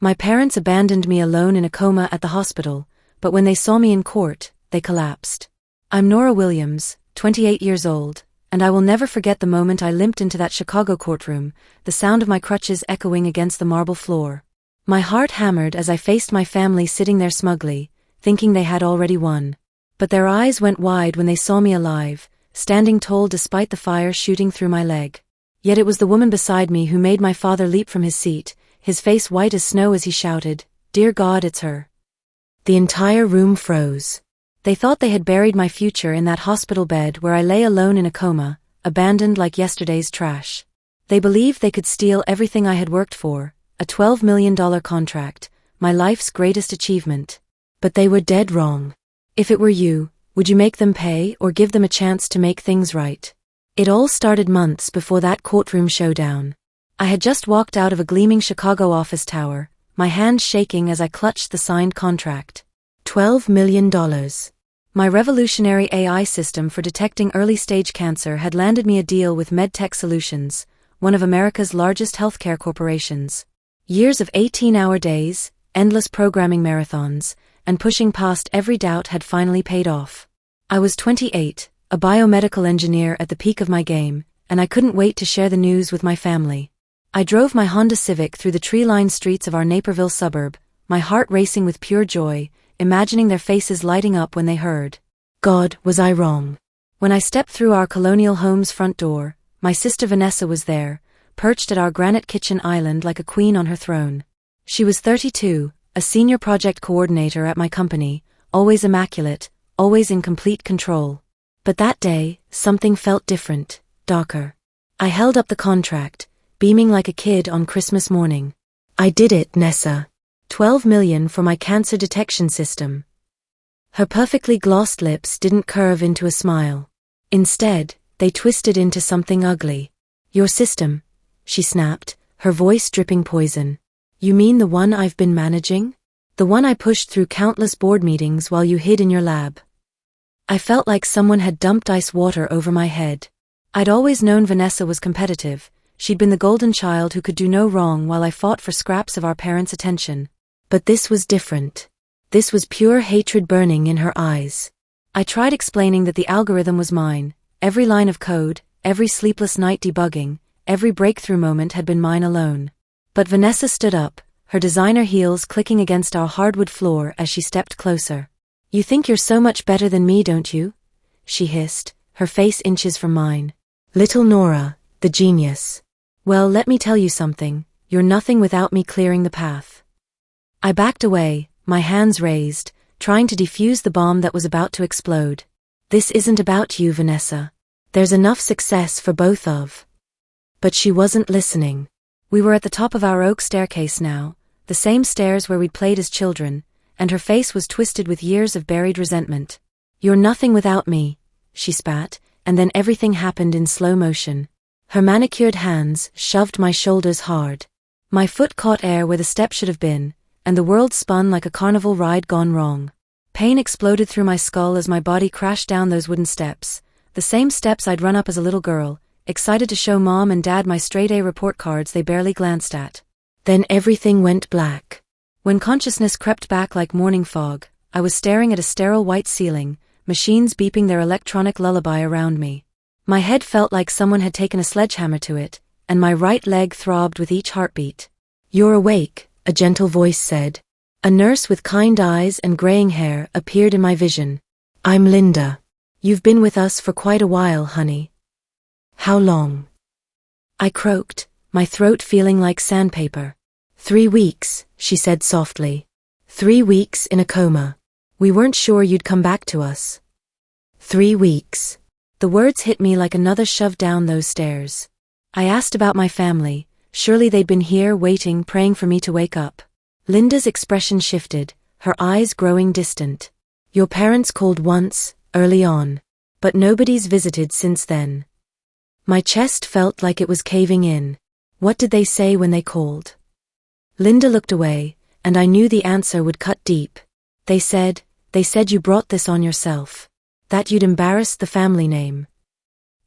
My parents abandoned me alone in a coma at the hospital, but when they saw me in court, they collapsed. I'm Nora Williams, 28 years old, and I will never forget the moment I limped into that Chicago courtroom, the sound of my crutches echoing against the marble floor. My heart hammered as I faced my family sitting there smugly, thinking they had already won. But their eyes went wide when they saw me alive, standing tall despite the fire shooting through my leg. Yet it was the woman beside me who made my father leap from his seat, his face white as snow as he shouted, "Dear God, it's her." The entire room froze. They thought they had buried my future in that hospital bed where I lay alone in a coma, abandoned like yesterday's trash. They believed they could steal everything I had worked for, a $12 million contract, my life's greatest achievement. But they were dead wrong. If it were you, would you make them pay or give them a chance to make things right? It all started months before that courtroom showdown. I had just walked out of a gleaming Chicago office tower, my hand shaking as I clutched the signed contract. $12 million. My revolutionary AI system for detecting early-stage cancer had landed me a deal with MedTech Solutions, one of America's largest healthcare corporations. Years of 18-hour days, endless programming marathons, and pushing past every doubt had finally paid off. I was 28, a biomedical engineer at the peak of my game, and I couldn't wait to share the news with my family. I drove my Honda Civic through the tree-lined streets of our Naperville suburb, my heart racing with pure joy, imagining their faces lighting up when they heard. God, was I wrong? When I stepped through our colonial home's front door, my sister Vanessa was there, perched at our granite kitchen island like a queen on her throne. She was 32, a senior project coordinator at my company, always immaculate, always in complete control. But that day, something felt different, darker. I held up the contract, beaming like a kid on Christmas morning. I did it, Nessa. $12 million for my cancer detection system. Her perfectly glossed lips didn't curve into a smile. Instead, they twisted into something ugly. Your system, she snapped, her voice dripping poison. You mean the one I've been managing? The one I pushed through countless board meetings while you hid in your lab. I felt like someone had dumped ice water over my head. I'd always known Vanessa was competitive. She'd been the golden child who could do no wrong while I fought for scraps of our parents' attention. But this was different. This was pure hatred burning in her eyes. I tried explaining that the algorithm was mine. Every line of code, every sleepless night debugging, every breakthrough moment had been mine alone. But Vanessa stood up, her designer heels clicking against our hardwood floor as she stepped closer. You think you're so much better than me, don't you? She hissed, her face inches from mine. Little Nora, the genius. Well, let me tell you something, you're nothing without me clearing the path. I backed away, my hands raised, trying to defuse the bomb that was about to explode. This isn't about you, Vanessa. There's enough success for both of. But she wasn't listening. We were at the top of our oak staircase now, the same stairs where we'd played as children, and her face was twisted with years of buried resentment. You're nothing without me, she spat, and then everything happened in slow motion. Her manicured hands shoved my shoulders hard. My foot caught air where the step should have been, and the world spun like a carnival ride gone wrong. Pain exploded through my skull as my body crashed down those wooden steps, the same steps I'd run up as a little girl, excited to show Mom and Dad my straight-A report cards they barely glanced at. Then everything went black. When consciousness crept back like morning fog, I was staring at a sterile white ceiling, machines beeping their electronic lullaby around me. My head felt like someone had taken a sledgehammer to it, and my right leg throbbed with each heartbeat. You're awake, a gentle voice said. A nurse with kind eyes and graying hair appeared in my vision. I'm Linda. You've been with us for quite a while, honey. How long? I croaked, my throat feeling like sandpaper. 3 weeks, she said softly. 3 weeks in a coma. We weren't sure you'd come back to us. 3 weeks. The words hit me like another shove down those stairs. I asked about my family. Surely they'd been here waiting, praying for me to wake up. Linda's expression shifted, her eyes growing distant. Your parents called once, early on. But nobody's visited since then. My chest felt like it was caving in. What did they say when they called? Linda looked away, and I knew the answer would cut deep. They said you brought this on yourself. That you'd embarrassed the family name.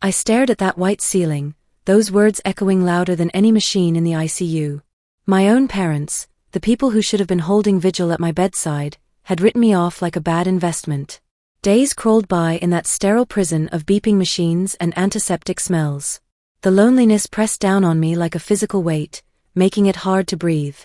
I stared at that white ceiling, those words echoing louder than any machine in the ICU. My own parents, the people who should have been holding vigil at my bedside, had written me off like a bad investment. Days crawled by in that sterile prison of beeping machines and antiseptic smells. The loneliness pressed down on me like a physical weight, making it hard to breathe.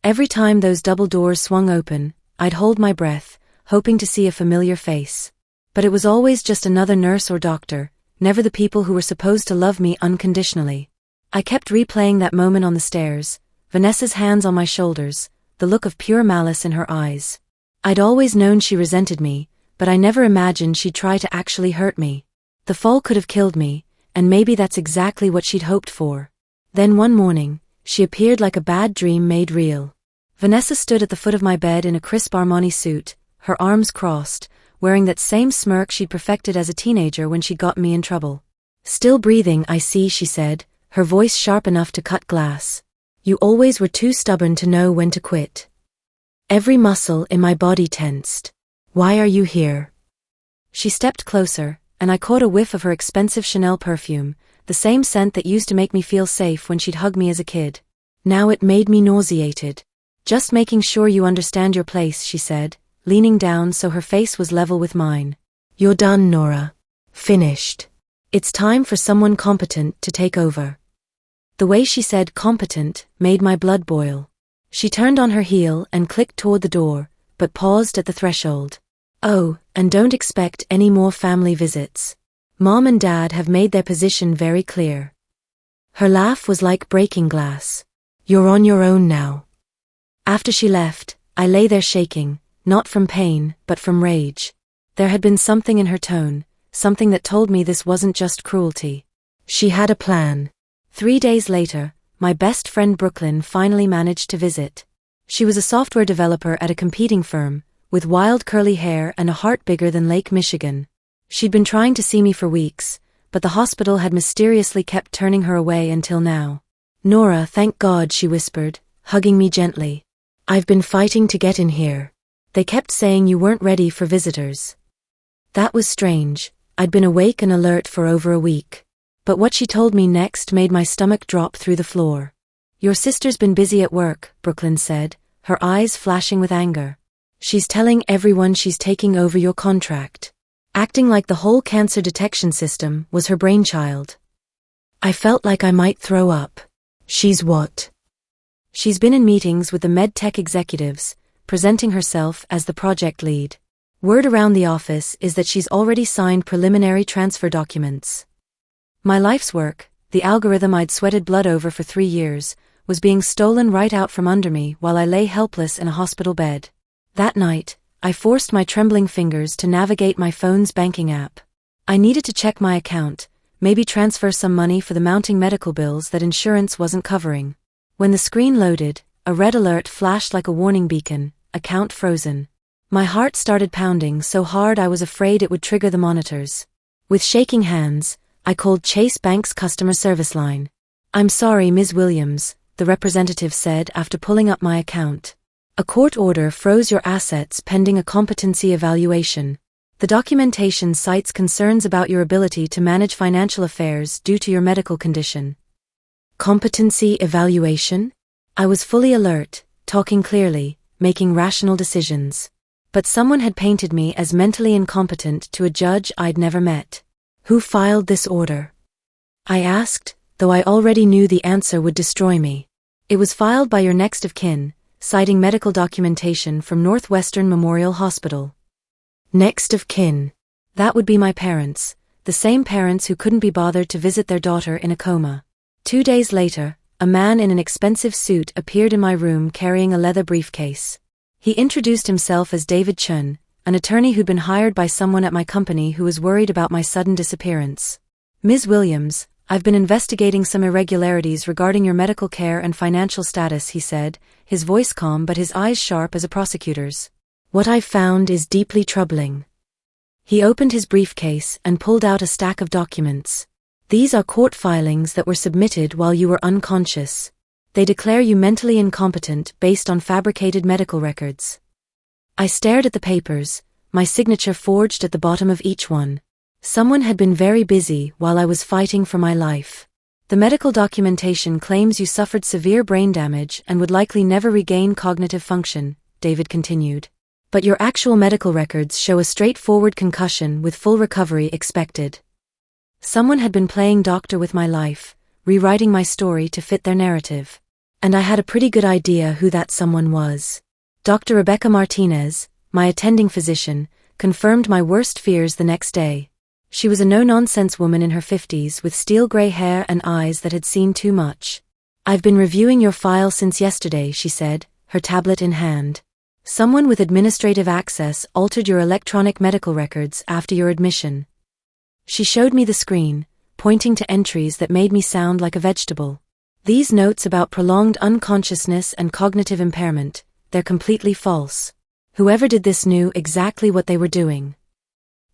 Every time those double doors swung open, I'd hold my breath, hoping to see a familiar face. But it was always just another nurse or doctor, never the people who were supposed to love me unconditionally. I kept replaying that moment on the stairs, Vanessa's hands on my shoulders, the look of pure malice in her eyes. I'd always known she resented me, but I never imagined she'd try to actually hurt me. The fall could have killed me, and maybe that's exactly what she'd hoped for. Then one morning, she appeared like a bad dream made real. Vanessa stood at the foot of my bed in a crisp Armani suit, her arms crossed, wearing that same smirk she'd perfected as a teenager when she'd gotten me in trouble. "Still breathing, I see," she said, her voice sharp enough to cut glass. "You always were too stubborn to know when to quit." Every muscle in my body tensed. "Why are you here?" She stepped closer, and I caught a whiff of her expensive Chanel perfume, the same scent that used to make me feel safe when she'd hug me as a kid. Now it made me nauseated. "Just making sure you understand your place," she said, leaning down so her face was level with mine. "You're done, Nora. Finished. It's time for someone competent to take over." The way she said competent made my blood boil. She turned on her heel and clicked toward the door, but paused at the threshold. "Oh, and don't expect any more family visits. Mom and Dad have made their position very clear." Her laugh was like breaking glass. "You're on your own now." After she left, I lay there shaking, not from pain, but from rage. There had been something in her tone, something that told me this wasn't just cruelty. She had a plan. 3 days later, my best friend Brooklyn finally managed to visit. She was a software developer at a competing firm, with wild curly hair and a heart bigger than Lake Michigan. She'd been trying to see me for weeks, but the hospital had mysteriously kept turning her away until now. "Nora, thank God," she whispered, hugging me gently. "I've been fighting to get in here. They kept saying you weren't ready for visitors." That was strange. I'd been awake and alert for over a week. But what she told me next made my stomach drop through the floor. "Your sister's been busy at work," Brooklyn said, her eyes flashing with anger. "She's telling everyone she's taking over your contract. Acting like the whole cancer detection system was her brainchild." I felt like I might throw up. "She's what?" "She's been in meetings with the med tech executives, presenting herself as the project lead. Word around the office is that she's already signed preliminary transfer documents." My life's work, the algorithm I'd sweated blood over for 3 years, was being stolen right out from under me while I lay helpless in a hospital bed. That night, I forced my trembling fingers to navigate my phone's banking app. I needed to check my account, maybe transfer some money for the mounting medical bills that insurance wasn't covering. When the screen loaded, a red alert flashed like a warning beacon: account frozen. My heart started pounding so hard I was afraid it would trigger the monitors. With shaking hands, I called Chase Bank's customer service line. "I'm sorry, Ms. Williams," the representative said after pulling up my account. "A court order froze your assets pending a competency evaluation. The documentation cites concerns about your ability to manage financial affairs due to your medical condition." Competency evaluation? I was fully alert, talking clearly, making rational decisions. But someone had painted me as mentally incompetent to a judge I'd never met. "Who filed this order?" I asked, though I already knew the answer would destroy me. "It was filed by your next of kin," citing medical documentation from Northwestern Memorial Hospital. Next of kin. That would be my parents, the same parents who couldn't be bothered to visit their daughter in a coma. 2 days later, a man in an expensive suit appeared in my room carrying a leather briefcase. He introduced himself as David Chun, an attorney who'd been hired by someone at my company who was worried about my sudden disappearance. "Ms. Williams, I've been investigating some irregularities regarding your medical care and financial status," he said, his voice calm but his eyes sharp as a prosecutor's. "What I've found is deeply troubling." He opened his briefcase and pulled out a stack of documents. "These are court filings that were submitted while you were unconscious. They declare you mentally incompetent based on fabricated medical records." I stared at the papers, my signature forged at the bottom of each one. Someone had been very busy while I was fighting for my life. The medical documentation claims you suffered severe brain damage and would likely never regain cognitive function, David continued. But your actual medical records show a straightforward concussion with full recovery expected. Someone had been playing doctor with my life, rewriting my story to fit their narrative. And I had a pretty good idea who that someone was. Dr. Rebecca Martinez, my attending physician, confirmed my worst fears the next day. She was a no-nonsense woman in her 50s with steel-gray hair and eyes that had seen too much. I've been reviewing your file since yesterday, she said, her tablet in hand. Someone with administrative access altered your electronic medical records after your admission. She showed me the screen, pointing to entries that made me sound like a vegetable. These notes about prolonged unconsciousness and cognitive impairment, they're completely false. Whoever did this knew exactly what they were doing.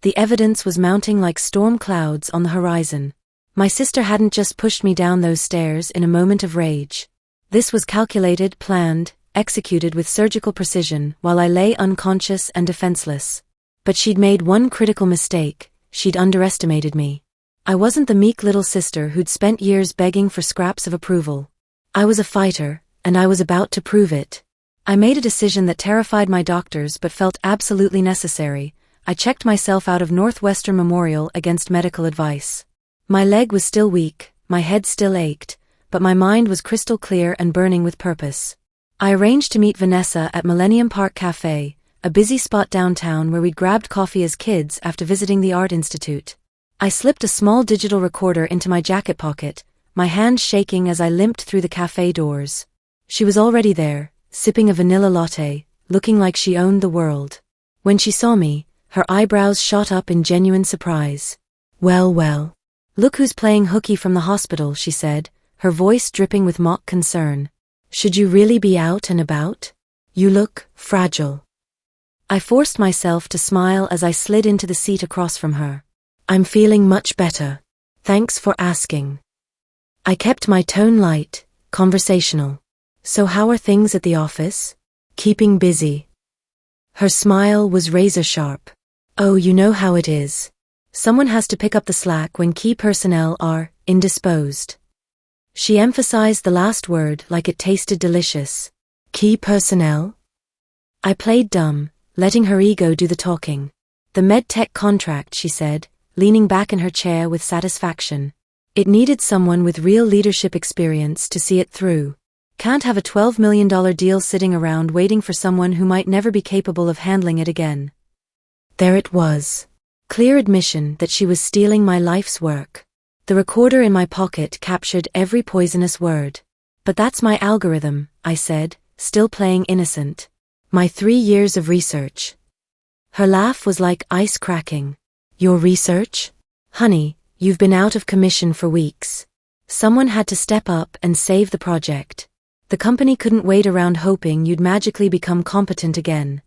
The evidence was mounting like storm clouds on the horizon. My sister hadn't just pushed me down those stairs in a moment of rage. This was calculated, planned, executed with surgical precision while I lay unconscious and defenseless. But she'd made one critical mistake: she'd underestimated me. I wasn't the meek little sister who'd spent years begging for scraps of approval. I was a fighter, and I was about to prove it. I made a decision that terrified my doctors but felt absolutely necessary. I checked myself out of Northwestern Memorial against medical advice. My leg was still weak, my head still ached, but my mind was crystal clear and burning with purpose. I arranged to meet Vanessa at Millennium Park Cafe, a busy spot downtown where we'd grabbed coffee as kids after visiting the Art Institute. I slipped a small digital recorder into my jacket pocket, my hands shaking as I limped through the cafe doors. She was already there, sipping a vanilla latte, looking like she owned the world. When she saw me, her eyebrows shot up in genuine surprise. Well. Look who's playing hooky from the hospital, she said, her voice dripping with mock concern. Should you really be out and about? You look fragile. I forced myself to smile as I slid into the seat across from her. I'm feeling much better. Thanks for asking. I kept my tone light, conversational. So how are things at the office? Keeping busy. Her smile was razor sharp. Oh, you know how it is. Someone has to pick up the slack when key personnel are indisposed. She emphasized the last word like it tasted delicious. Key personnel? I played dumb, letting her ego do the talking. The medtech contract, she said, leaning back in her chair with satisfaction. It needed someone with real leadership experience to see it through. Can't have a $12 million deal sitting around waiting for someone who might never be capable of handling it again. There it was. Clear admission that she was stealing my life's work. The recorder in my pocket captured every poisonous word. But that's my algorithm, I said, still playing innocent. My 3 years of research. Her laugh was like ice cracking. Your research? Honey, you've been out of commission for weeks. Someone had to step up and save the project. The company couldn't wait around hoping you'd magically become competent again.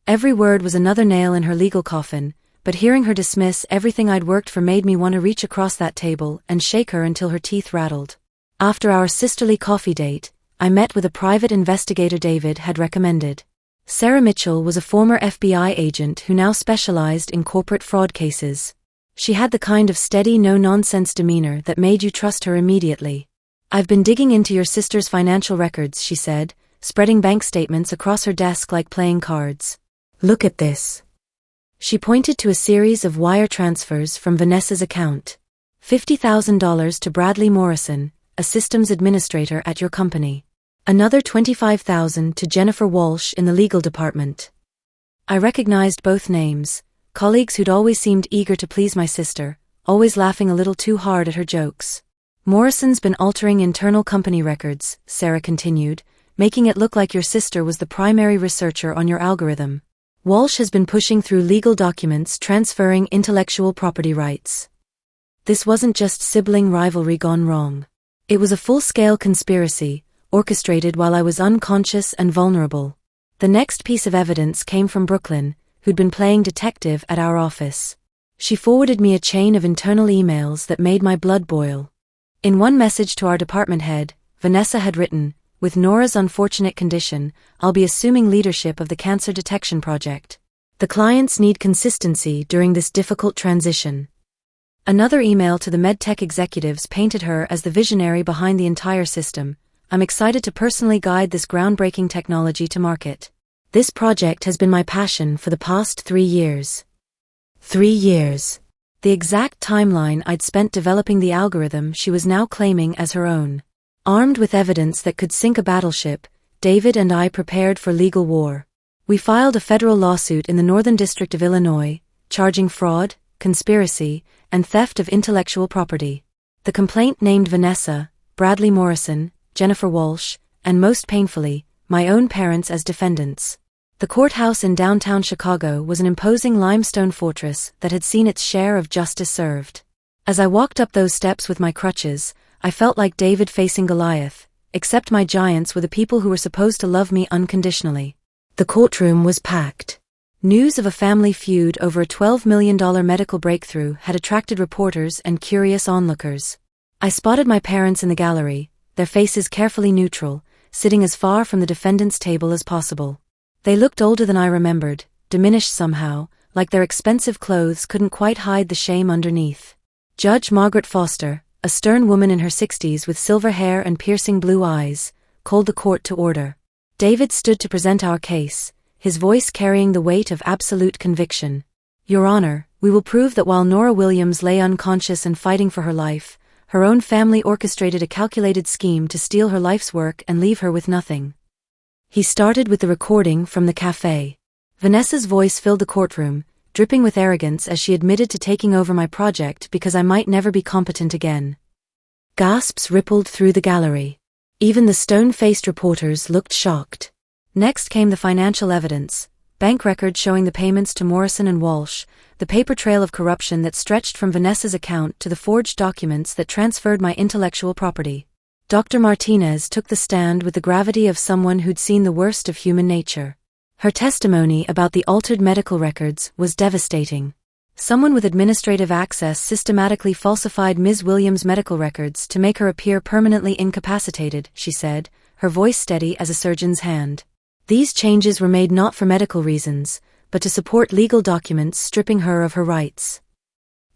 Every word was another nail in her legal coffin, but hearing her dismiss everything I'd worked for made me want to reach across that table and shake her until her teeth rattled. After our sisterly coffee date, I met with a private investigator David had recommended. Sarah Mitchell was a former FBI agent who now specialized in corporate fraud cases. She had the kind of steady, no-nonsense demeanor that made you trust her immediately. I've been digging into your sister's financial records, she said, spreading bank statements across her desk like playing cards. Look at this. She pointed to a series of wire transfers from Vanessa's account. $50,000 to Bradley Morrison, a systems administrator at your company. Another $25,000 to Jennifer Walsh in the legal department. I recognized both names, colleagues who'd always seemed eager to please my sister, always laughing a little too hard at her jokes. Morrison's been altering internal company records, Sarah continued, making it look like your sister was the primary researcher on your algorithm. Walsh has been pushing through legal documents transferring intellectual property rights. This wasn't just sibling rivalry gone wrong. It was a full-scale conspiracy, orchestrated while I was unconscious and vulnerable. The next piece of evidence came from Brooklyn, who'd been playing detective at our office. She forwarded me a chain of internal emails that made my blood boil. In one message to our department head, Vanessa had written, "With Nora's unfortunate condition, I'll be assuming leadership of the cancer detection project. The clients need consistency during this difficult transition." Another email to the medtech executives painted her as the visionary behind the entire system. I'm excited to personally guide this groundbreaking technology to market. This project has been my passion for the past 3 years. 3 years. The exact timeline I'd spent developing the algorithm she was now claiming as her own. Armed with evidence that could sink a battleship, David and I prepared for legal war. We filed a federal lawsuit in the Northern District of Illinois, charging fraud, conspiracy, and theft of intellectual property. The complaint named Vanessa, Bradley Morrison, Jennifer Walsh, and most painfully, my own parents as defendants. The courthouse in downtown Chicago was an imposing limestone fortress that had seen its share of justice served. As I walked up those steps with my crutches, I felt like David facing Goliath, except my giants were the people who were supposed to love me unconditionally. The courtroom was packed. News of a family feud over a $12 million medical breakthrough had attracted reporters and curious onlookers. I spotted my parents in the gallery, their faces carefully neutral, sitting as far from the defendant's table as possible. They looked older than I remembered, diminished somehow, like their expensive clothes couldn't quite hide the shame underneath. Judge Margaret Foster, a stern woman in her 60s with silver hair and piercing blue eyes, called the court to order. David stood to present our case, his voice carrying the weight of absolute conviction. Your Honor, we will prove that while Nora Williams lay unconscious and fighting for her life, her own family orchestrated a calculated scheme to steal her life's work and leave her with nothing. He started with the recording from the cafe. Vanessa's voice filled the courtroom, dripping with arrogance as she admitted to taking over my project because I might never be competent again. Gasps rippled through the gallery. Even the stone-faced reporters looked shocked. Next came the financial evidence, bank records showing the payments to Morrison and Walsh, the paper trail of corruption that stretched from Vanessa's account to the forged documents that transferred my intellectual property. Dr. Martinez took the stand with the gravity of someone who'd seen the worst of human nature. Her testimony about the altered medical records was devastating. Someone with administrative access systematically falsified Ms. Williams' medical records to make her appear permanently incapacitated, she said, her voice steady as a surgeon's hand. These changes were made not for medical reasons, but to support legal documents stripping her of her rights.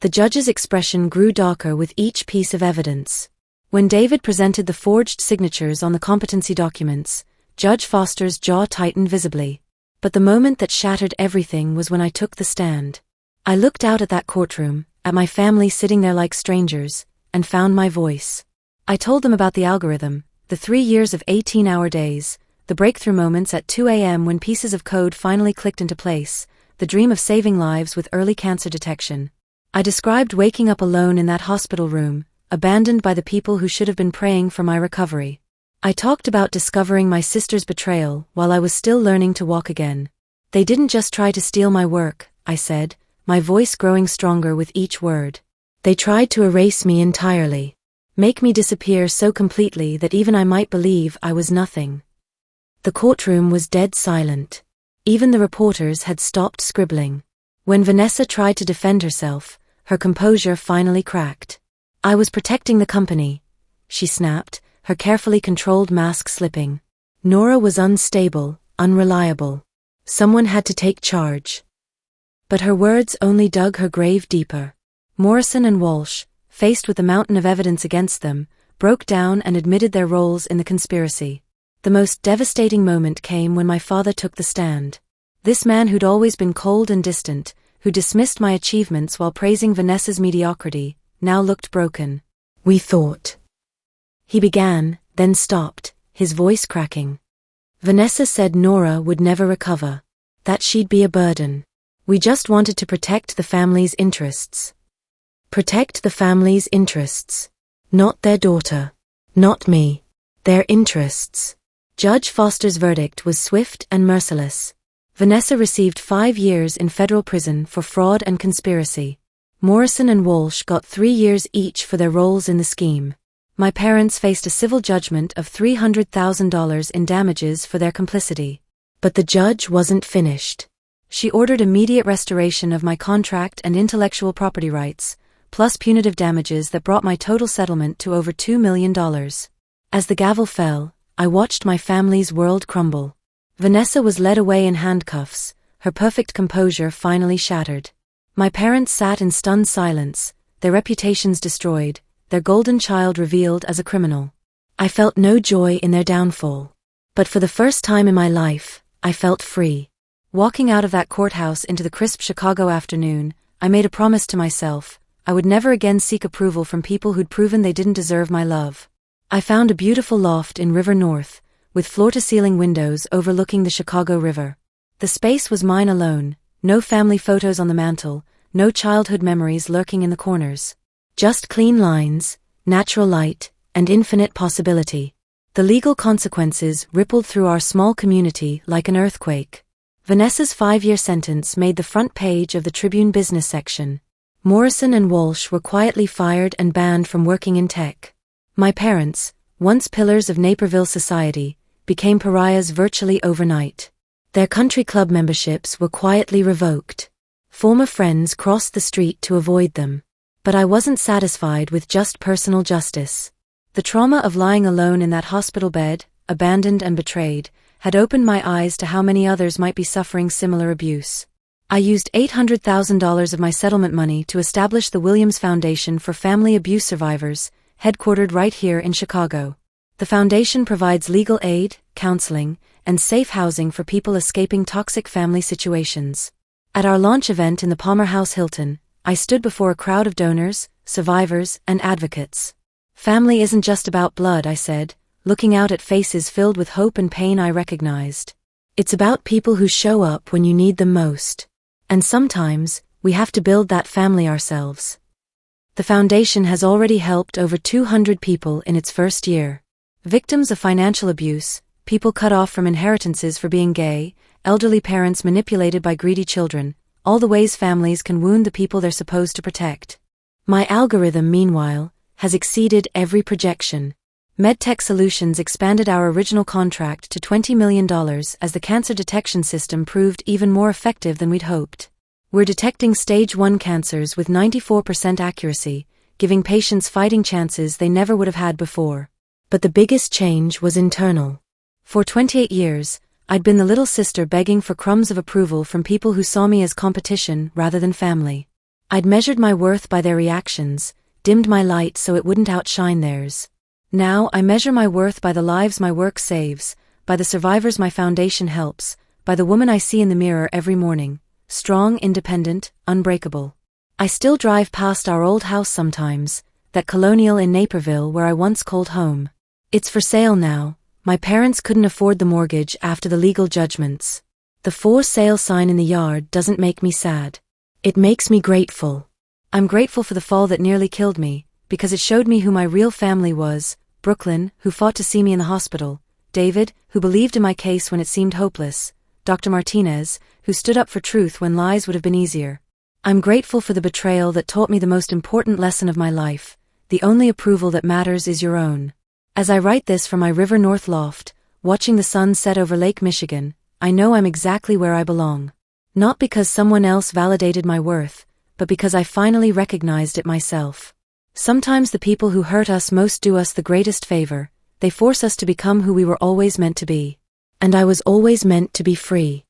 The judge's expression grew darker with each piece of evidence. When David presented the forged signatures on the competency documents, Judge Foster's jaw tightened visibly. But the moment that shattered everything was when I took the stand. I looked out at that courtroom, at my family sitting there like strangers, and found my voice. I told them about the algorithm, the 3 years of 18-hour days, the breakthrough moments at 2 a.m. when pieces of code finally clicked into place, the dream of saving lives with early cancer detection. I described waking up alone in that hospital room, abandoned by the people who should have been praying for my recovery. I talked about discovering my sister's betrayal while I was still learning to walk again. They didn't just try to steal my work, I said, my voice growing stronger with each word. They tried to erase me entirely. Make me disappear so completely that even I might believe I was nothing. The courtroom was dead silent. Even the reporters had stopped scribbling. When Vanessa tried to defend herself, her composure finally cracked. I was protecting the company, she snapped, her carefully controlled mask slipping. Nora was unstable, unreliable. Someone had to take charge. But her words only dug her grave deeper. Morrison and Walsh, faced with the mountain of evidence against them, broke down and admitted their roles in the conspiracy. The most devastating moment came when my father took the stand. This man who'd always been cold and distant, who dismissed my achievements while praising Vanessa's mediocrity, now looked broken. We thought. He began, then stopped, his voice cracking. Vanessa said Nora would never recover. That she'd be a burden. We just wanted to protect the family's interests. Protect the family's interests. Not their daughter. Not me. Their interests. Judge Foster's verdict was swift and merciless. Vanessa received 5 years in federal prison for fraud and conspiracy. Morrison and Walsh got 3 years each for their roles in the scheme. My parents faced a civil judgment of $300,000 in damages for their complicity. But the judge wasn't finished. She ordered immediate restoration of my contract and intellectual property rights, plus punitive damages that brought my total settlement to over $2 million. As the gavel fell, I watched my family's world crumble. Vanessa was led away in handcuffs, her perfect composure finally shattered. My parents sat in stunned silence, their reputations destroyed, their golden child revealed as a criminal. I felt no joy in their downfall. But for the first time in my life, I felt free. Walking out of that courthouse into the crisp Chicago afternoon, I made a promise to myself: I would never again seek approval from people who'd proven they didn't deserve my love. I found a beautiful loft in River North, with floor-to-ceiling windows overlooking the Chicago River. The space was mine alone, no family photos on the mantel, no childhood memories lurking in the corners. Just clean lines, natural light, and infinite possibility. The legal consequences rippled through our small community like an earthquake. Vanessa's 5-year sentence made the front page of the Tribune business section. Morrison and Walsh were quietly fired and banned from working in tech. My parents, once pillars of Naperville society, became pariahs virtually overnight. Their country club memberships were quietly revoked. Former friends crossed the street to avoid them. But I wasn't satisfied with just personal justice. The trauma of lying alone in that hospital bed, abandoned and betrayed, had opened my eyes to how many others might be suffering similar abuse. I used $800,000 of my settlement money to establish the Williams Foundation for Family Abuse Survivors, headquartered right here in Chicago. The foundation provides legal aid, counseling, and safe housing for people escaping toxic family situations. At our launch event in the Palmer House Hilton, I stood before a crowd of donors, survivors, and advocates. Family isn't just about blood, I said, looking out at faces filled with hope and pain I recognized. It's about people who show up when you need them most. And sometimes, we have to build that family ourselves. The foundation has already helped over 200 people in its first year. Victims of financial abuse, people cut off from inheritances for being gay, elderly parents manipulated by greedy children, all the ways families can wound the people they're supposed to protect. My algorithm, meanwhile, has exceeded every projection. MedTech Solutions expanded our original contract to $20 million as the cancer detection system proved even more effective than we'd hoped. We're detecting stage 1 cancers with 94% accuracy, giving patients fighting chances they never would have had before. But the biggest change was internal. For 28 years, I'd been the little sister begging for crumbs of approval from people who saw me as competition rather than family. I'd measured my worth by their reactions, dimmed my light so it wouldn't outshine theirs. Now I measure my worth by the lives my work saves, by the survivors my foundation helps, by the woman I see in the mirror every morning, strong, independent, unbreakable. I still drive past our old house sometimes, that colonial in Naperville where I once called home. It's for sale now. My parents couldn't afford the mortgage after the legal judgments. The for sale sign in the yard doesn't make me sad. It makes me grateful. I'm grateful for the fall that nearly killed me, because it showed me who my real family was: Brooklyn, who fought to see me in the hospital; David, who believed in my case when it seemed hopeless; Dr. Martinez, who stood up for truth when lies would have been easier. I'm grateful for the betrayal that taught me the most important lesson of my life: the only approval that matters is your own. As I write this from my River North loft, watching the sun set over Lake Michigan, I know I'm exactly where I belong. Not because someone else validated my worth, but because I finally recognized it myself. Sometimes the people who hurt us most do us the greatest favor. They force us to become who we were always meant to be. And I was always meant to be free.